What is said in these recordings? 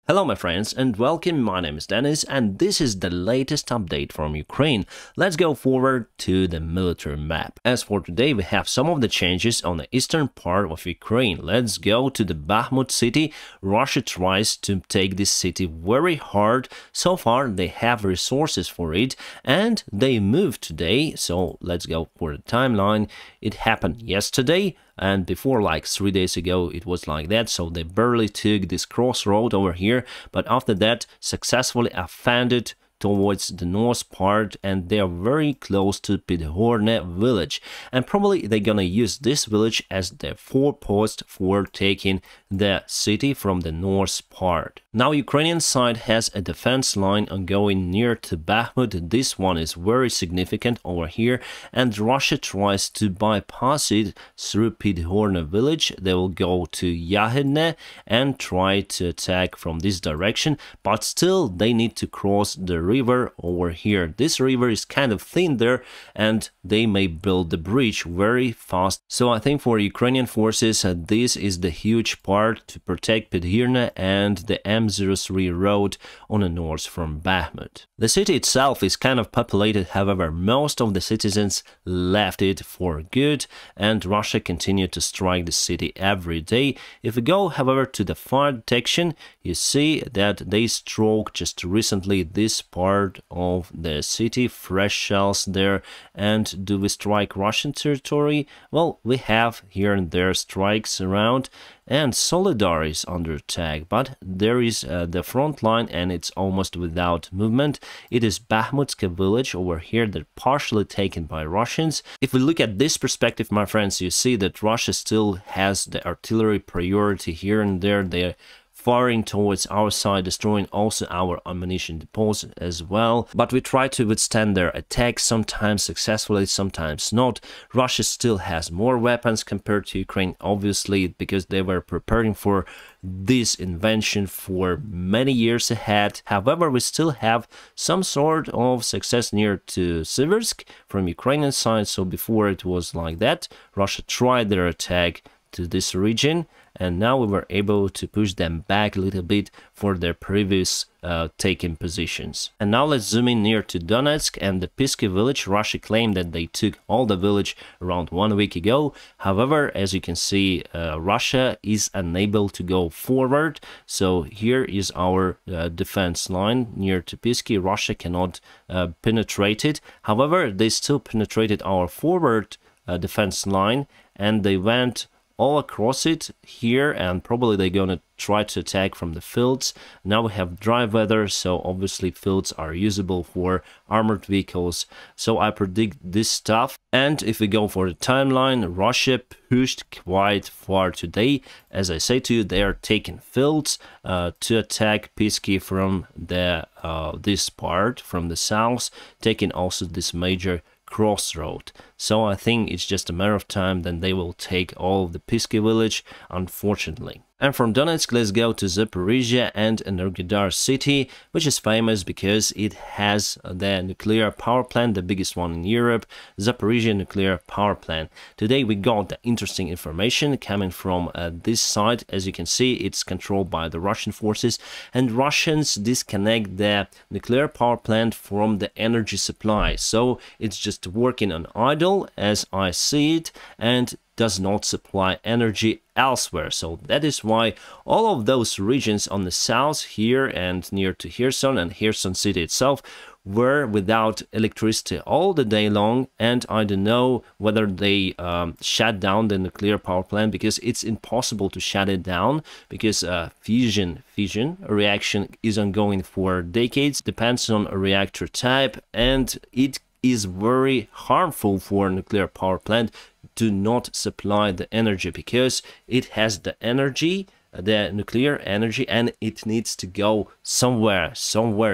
Hello my friends and welcome, my name is Dennis and this is the latest update from Ukraine. Let's go forward to the military map. As for today, we have some of the changes on the eastern part of Ukraine. Let's go to the Bakhmut city. Russia tries to take this city very hard. So far they have resources for it and they moved today. So let's go for the timeline. It happened yesterday. And before, like 3 days ago, it was like that, so they barely took this crossroad over here, but after that successfully offended towards the north part, and they are very close to Pidhorne village, and probably they're gonna use this village as their forepost for taking the city from the north part. Now Ukrainian side has a defense line ongoing near to Bakhmut. This one is very significant over here, and Russia tries to bypass it through Pidhorne village. They will go to Yahidne and try to attack from this direction, but still they need to cross the river over here. This river is kind of thin there and they may build the bridge very fast. So I think for Ukrainian forces this is the huge part to protect Pidhorne and the M03 road on the north from Bakhmut. The city itself is kind of populated, however most of the citizens left it for good and Russia continued to strike the city every day. If we go however to the fire detection, you see that they struck just recently this part of the city, fresh shells there. And do we strike Russian territory? Well, we have here and there strikes around, and Solidar is under attack, but there is the front line and it's almost without movement. It is Bakhmutska village over here that partially taken by Russians. If we look at this perspective, my friends, you see that Russia still has the artillery priority here and there. They're firing towards our side, destroying also our ammunition depots as well. But we try to withstand their attacks, sometimes successfully, sometimes not. Russia still has more weapons compared to Ukraine, obviously, because they were preparing for this invention for many years ahead. However, we still have some sort of success near to Siversk from Ukrainian side. So before it was like that, Russia tried their attack to this region, and now we were able to push them back a little bit for their previous taken positions. And now let's zoom in near to Donetsk and the Pisky village. Russia claimed that they took all the village around 1 week ago. However, as you can see, Russia is unable to go forward. So here is our defense line near to Pisky. Russia cannot penetrate it. However, they still penetrated our forward defense line, and they went all across it here, and probably they're gonna try to attack from the fields. Now we have dry weather, so obviously fields are usable for armored vehicles, so I predict this stuff. And if we go for the timeline, Russia pushed quite far today. As I say to you, they are taking fields to attack Pisky from the this part from the south, taking also this major crossroad. So I think it's just a matter of time, then they will take all of the Pisky village, unfortunately. And from Donetsk, let's go to Zaporizhia and Energodar city, which is famous because it has the nuclear power plant, the biggest one in Europe, Zaporizhia nuclear power plant. Today we got the interesting information coming from this side. As you can see, it's controlled by the Russian forces, and Russians disconnect the nuclear power plant from the energy supply. So it's just working on idle, as I see it, and does not supply energy elsewhere. So that is why all of those regions on the south here and near to Kherson and Kherson city itself were without electricity all the day long, and I don't know whether they shut down the nuclear power plant, because it's impossible to shut it down, because fission reaction is ongoing for decades, depends on a reactor type, and it is very harmful for a nuclear power plant to not supply the energy, because it has the energy, the nuclear energy, and it needs to go somewhere.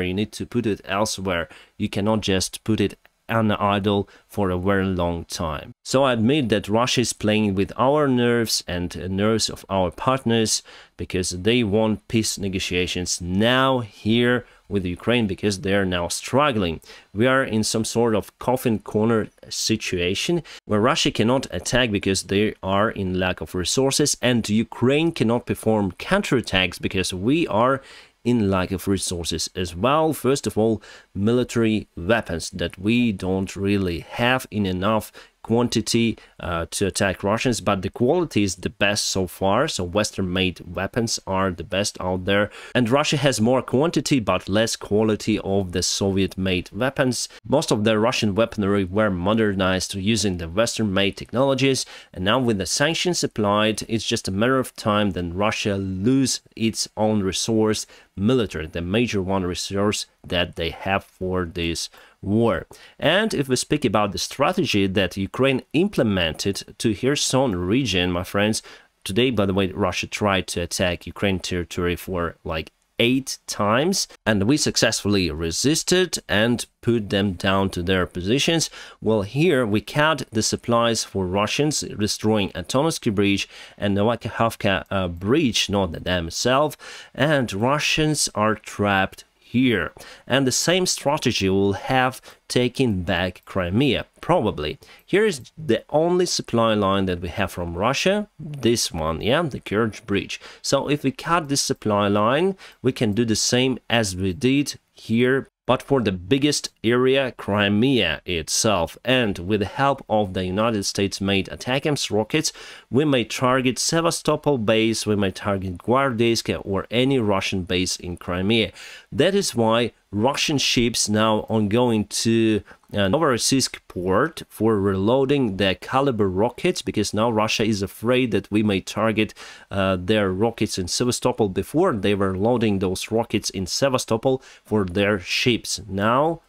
You need to put it elsewhere. You cannot just put it on idle for a very long time. So I admit that Russia is playing with our nerves and nerves of our partners, because they want peace negotiations now here with Ukraine, because they are now struggling. We are in some sort of coffin corner situation where Russia cannot attack because they are in lack of resources, and Ukraine cannot perform counterattacks because we are in lack of resources as well. First of all, military weapons that we don't really have in enough quantity to attack Russians, but the quality is the best so far. So Western-made weapons are the best out there, and Russia has more quantity but less quality of the Soviet-made weapons. Most of the Russian weaponry were modernized using the Western-made technologies, and now with the sanctions applied, it's just a matter of time then Russia lose its own resource, military, the major one resource that they have for this war. And if we speak about the strategy that Ukraine implemented to Kherson region, my friends, today, by the way, Russia tried to attack Ukraine territory for like 8 times, and we successfully resisted and put them down to their positions. Well, here we cut the supplies for Russians, destroying Antonovsky Bridge and Novakhovka Bridge, not the dam itself, and Russians are trapped here. And the same strategy will have taken back Crimea, probably. Here is the only supply line that we have from Russia, this one, yeah, the Kerch Bridge. So if we cut this supply line, we can do the same as we did here, but for the biggest area, Crimea itself. And with the help of the United States-made ATACMS rockets, we may target Sevastopol base, we may target Gvardeysk or any Russian base in Crimea. That is why Russian ships now are going to Novorossiysk port for reloading their Caliber rockets, because now Russia is afraid that we may target their rockets in Sevastopol. Before, they were loading those rockets in Sevastopol for their ships. Now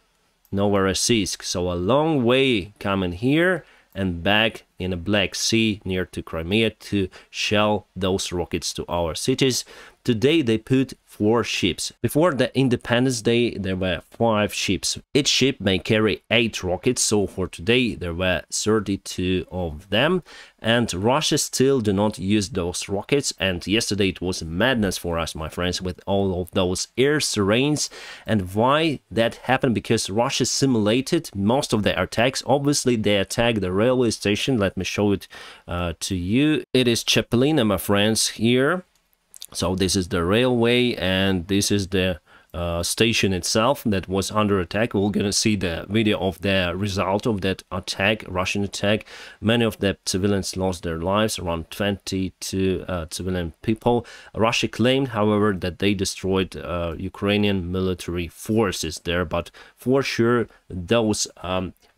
Novorossiysk, so a long way coming here and back in the Black Sea near to Crimea to shell those rockets to our cities. Today they put 4 ships. Before the Independence Day there were 5 ships. Each ship may carry 8 rockets, so for today there were 32 of them. And Russia still do not use those rockets, and yesterday it was madness for us, my friends, with all of those air sirens. And why that happened? Because Russia simulated most of their attacks. Obviously they attacked the railway station. Let me show it to you. It is Chapelina, my friends, here. So this is the railway, and this is the station itself that was under attack. We're gonna see the video of the result of that attack, Russian attack. Many of the civilians lost their lives, around 22 civilian people. Russia claimed, however, that they destroyed Ukrainian military forces there, but for sure those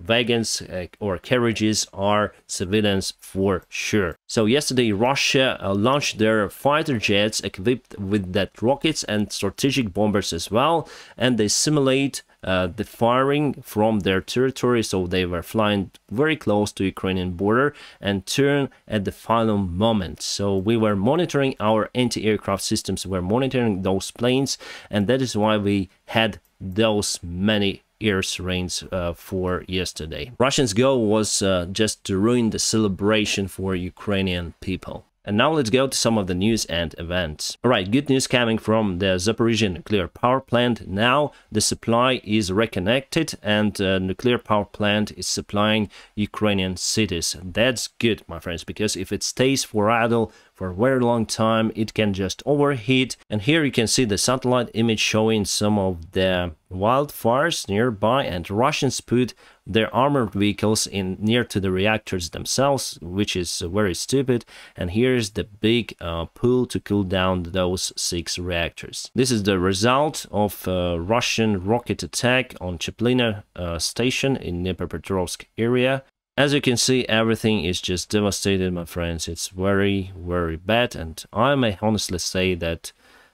wagons or carriages are civilians for sure. So yesterday Russia launched their fighter jets equipped with that rockets and strategic bombers as well, and they simulate the firing from their territory. So they were flying very close to Ukrainian border and turn at the final moment. So we were monitoring our anti-aircraft systems, we were monitoring those planes, and that is why we had those many air sirens for yesterday. Russians' goal was just to ruin the celebration for Ukrainian people. And now let's go to some of the news and events. Alright, good news coming from the Zaporizhzhia nuclear power plant. Now the supply is reconnected, and nuclear power plant is supplying Ukrainian cities. That's good, my friends, because if it stays for idle for a very long time, it can just overheat. And here you can see the satellite image showing some of the wildfires nearby, and Russians put their armored vehicles in near to the reactors themselves, which is very stupid. And here's the big pool to cool down those 6 reactors. This is the result of Russian rocket attack on Chapelina station in Dnipropetrovsk area. As you can see, everything is just devastated, my friends. It's very, very bad, and I may honestly say that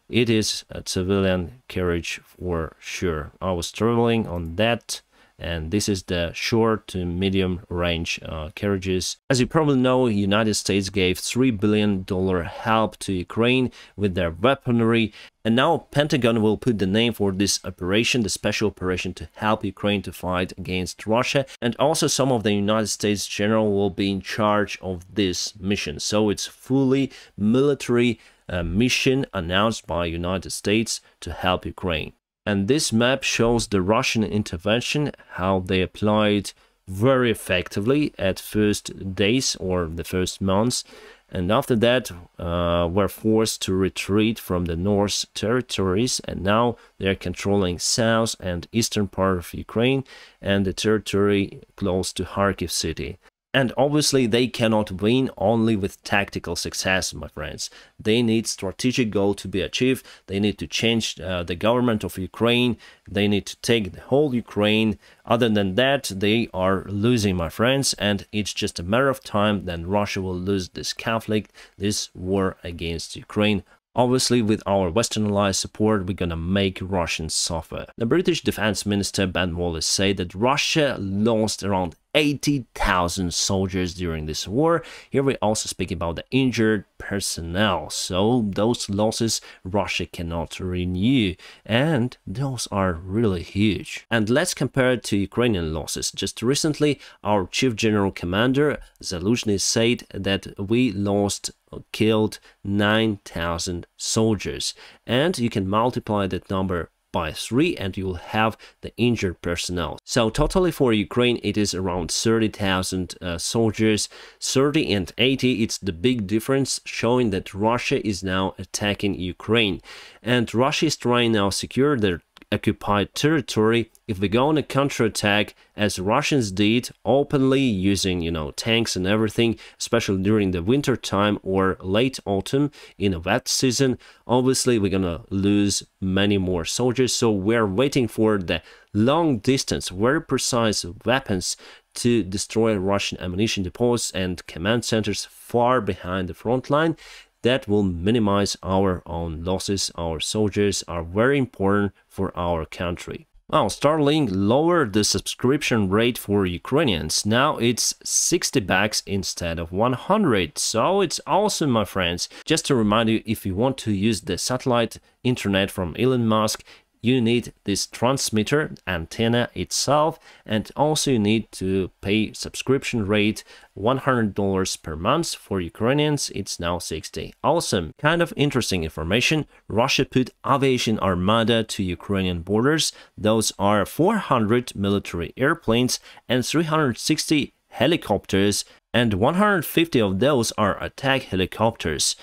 it is a civilian carriage for sure. I was traveling on that, and this is the short to medium range carriages. As you probably know, United States gave $3 billion help to Ukraine with their weaponry, and now Pentagon will put the name for this operation, the special operation to help Ukraine to fight against Russia. And also some of the United States general will be in charge of this mission. So it's fully military mission announced by United States to help Ukraine. And this map shows the Russian intervention, how they applied very effectively at first days or the first months. and after that were forced to retreat from the North territories, and now they're controlling south and eastern part of Ukraine and the territory close to Kharkiv city. And obviously they cannot win only with tactical success, my friends. They need strategic goal to be achieved. They need to change the government of Ukraine. They need to take the whole Ukraine. Other than that, they are losing, my friends. And it's just a matter of time then Russia will lose this conflict, this war against Ukraine. Obviously, with our Western allies' support, we're gonna make Russians suffer. The British Defense Minister Ben Wallace said that Russia lost around 80,000 soldiers during this war. Here we also speak about the injured personnel. So those losses Russia cannot renew, and those are really huge. And let's compare it to Ukrainian losses. Just recently, our Chief General Commander Zaluzhny said that we lost killed 9,000 soldiers, and you can multiply that number by 3 and you will have the injured personnel. So totally for Ukraine it is around 30,000 soldiers. 30 and 80, it's the big difference, showing that Russia is now attacking Ukraine, and Russia is trying now secure their occupied territory. If we go on a counterattack, as Russians did openly using, tanks and everything, especially during the winter time or late autumn in a wet season, obviously we're gonna lose many more soldiers. So we're waiting for the long distance, very precise weapons to destroy Russian ammunition depots and command centers far behind the front line. That will minimize our own losses. Our soldiers are very important for our country. Now, Starlink lowered the subscription rate for Ukrainians. Now it's 60 bucks instead of 100. So it's awesome, my friends. Just to remind you, if you want to use the satellite internet from Elon Musk, you need this transmitter antenna itself, and also you need to pay subscription rate $100 per month. For Ukrainians it's now 60. Awesome. Kind of interesting information. Russia put aviation armada to Ukrainian borders. Those are 400 military airplanes and 360 helicopters, and 150 of those are attack helicopters.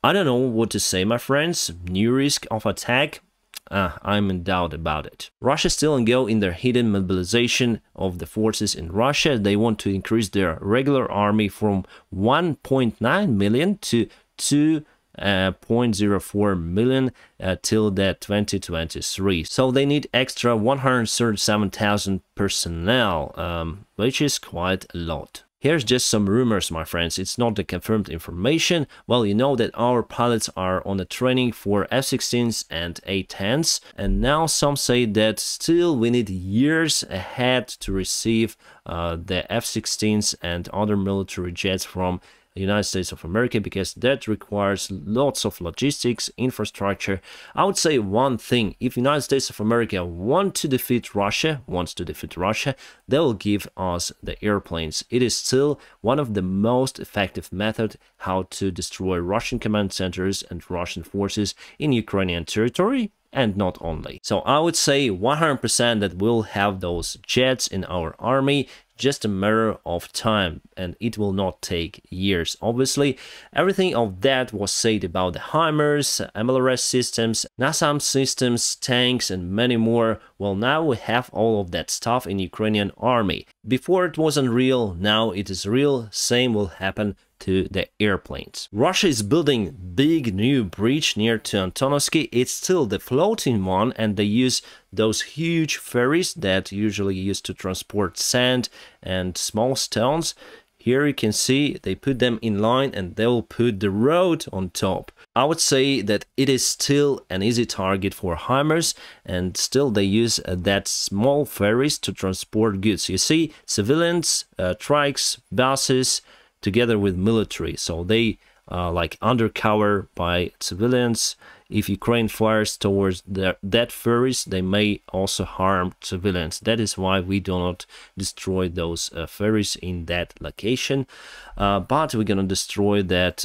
I don't know what to say, my friends. New risk of attack? I'm in doubt about it. Russia still in go in their hidden mobilization of the forces in Russia. They want to increase their regular army from 1.9 million to 2.04 million till the 2023. So they need extra 137,000 personnel, which is quite a lot. Here's just some rumors, my friends. It's not the confirmed information. Well, you know that our pilots are on a training for F-16s and A-10s, and now some say that still we need years ahead to receive the F-16s and other military jets from the United States of America, because that requires lots of logistics, infrastructure. I would say one thing: if the United States of America wants to defeat Russia, they will give us the airplanes. It is still one of the most effective methods how to destroy Russian command centers and Russian forces in Ukrainian territory. And not only. So I would say 100% that we'll have those jets in our army, just a matter of time, and it will not take years. Obviously, everything of that was said about the HIMARS, MLRS systems, NASAM systems, tanks, and many more. Well, now we have all of that stuff in Ukrainian army. Before it wasn't real, now it is real. Same will happen to the airplanes. Russia is building big new bridge near to Antonovsky. It's still the floating one, and they use those huge ferries that usually used to transport sand and small stones. Here you can see they put them in line and they'll put the road on top. I would say that it is still an easy target for HIMARS, and still they use that small ferries to transport goods. You see civilians, trucks, buses, together with military, so they like undercover by civilians. If Ukraine fires towards that ferries, they may also harm civilians. That is why we do not destroy those ferries in that location, but we're gonna destroy that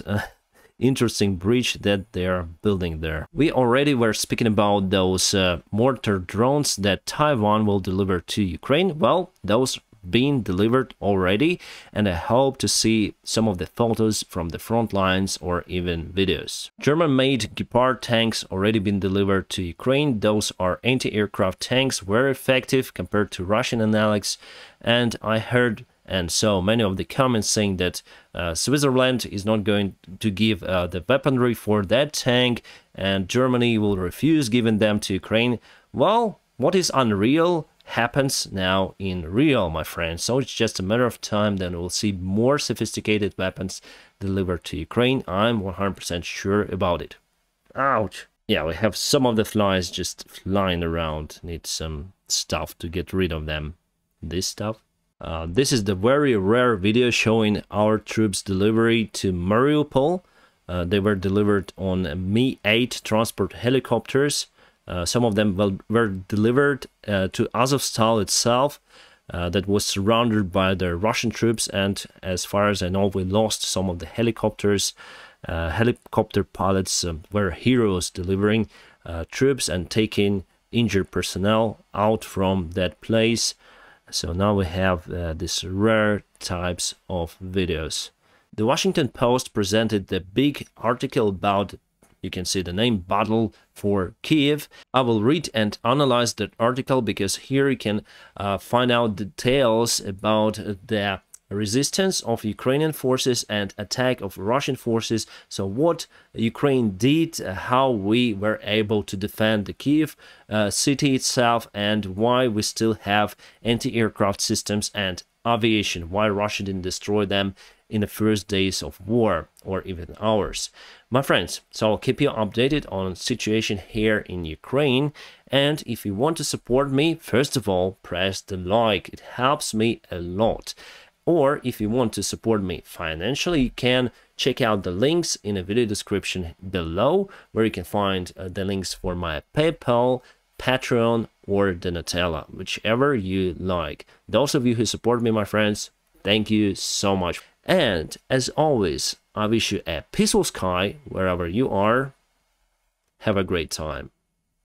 interesting bridge that they are building there. We already were speaking about those mortar drones that Taiwan will deliver to Ukraine. Well, those been delivered already, and I hope to see some of the photos from the front lines or even videos. German-made Gepard tanks already been delivered to Ukraine. Those are anti-aircraft tanks, very effective compared to Russian analogs, and I heard and so many of the comments saying that Switzerland is not going to give the weaponry for that tank and Germany will refuse giving them to Ukraine. Well, what is unreal happens now in real, my friends. So it's just a matter of time, then we'll see more sophisticated weapons delivered to Ukraine. I'm 100% sure about it. Ouch! Yeah, we have some of the flies just flying around. Need some stuff to get rid of them. This stuff. This is the very rare video showing our troops' delivery to Mariupol. They were delivered on Mi-8 transport helicopters. Some of them were delivered to Azovstal itself, that was surrounded by the Russian troops, and as far as I know, we lost some of the helicopters. Helicopter pilots were heroes delivering troops and taking injured personnel out from that place. So now we have these rare types of videos. The Washington Post presented the big article about, you can see the name, Battle for Kiev. I will read and analyze that article because here you can find out details about the resistance of Ukrainian forces and attack of Russian forces. So what Ukraine did, how we were able to defend the Kiev city itself, and why we still have anti-aircraft systems and aviation, why Russia didn't destroy them in the first days of war or even hours. My friends, so I'll keep you updated on situation here in Ukraine, and if you want to support me, first of all, press the like, it helps me a lot. Or if you want to support me financially, you can check out the links in the video description below, where you can find the links for my PayPal, Patreon, or the Nutella, whichever you like. Those of you who support me, my friends, thank you so much. And as always, I wish you a peaceful sky wherever you are. Have a great time.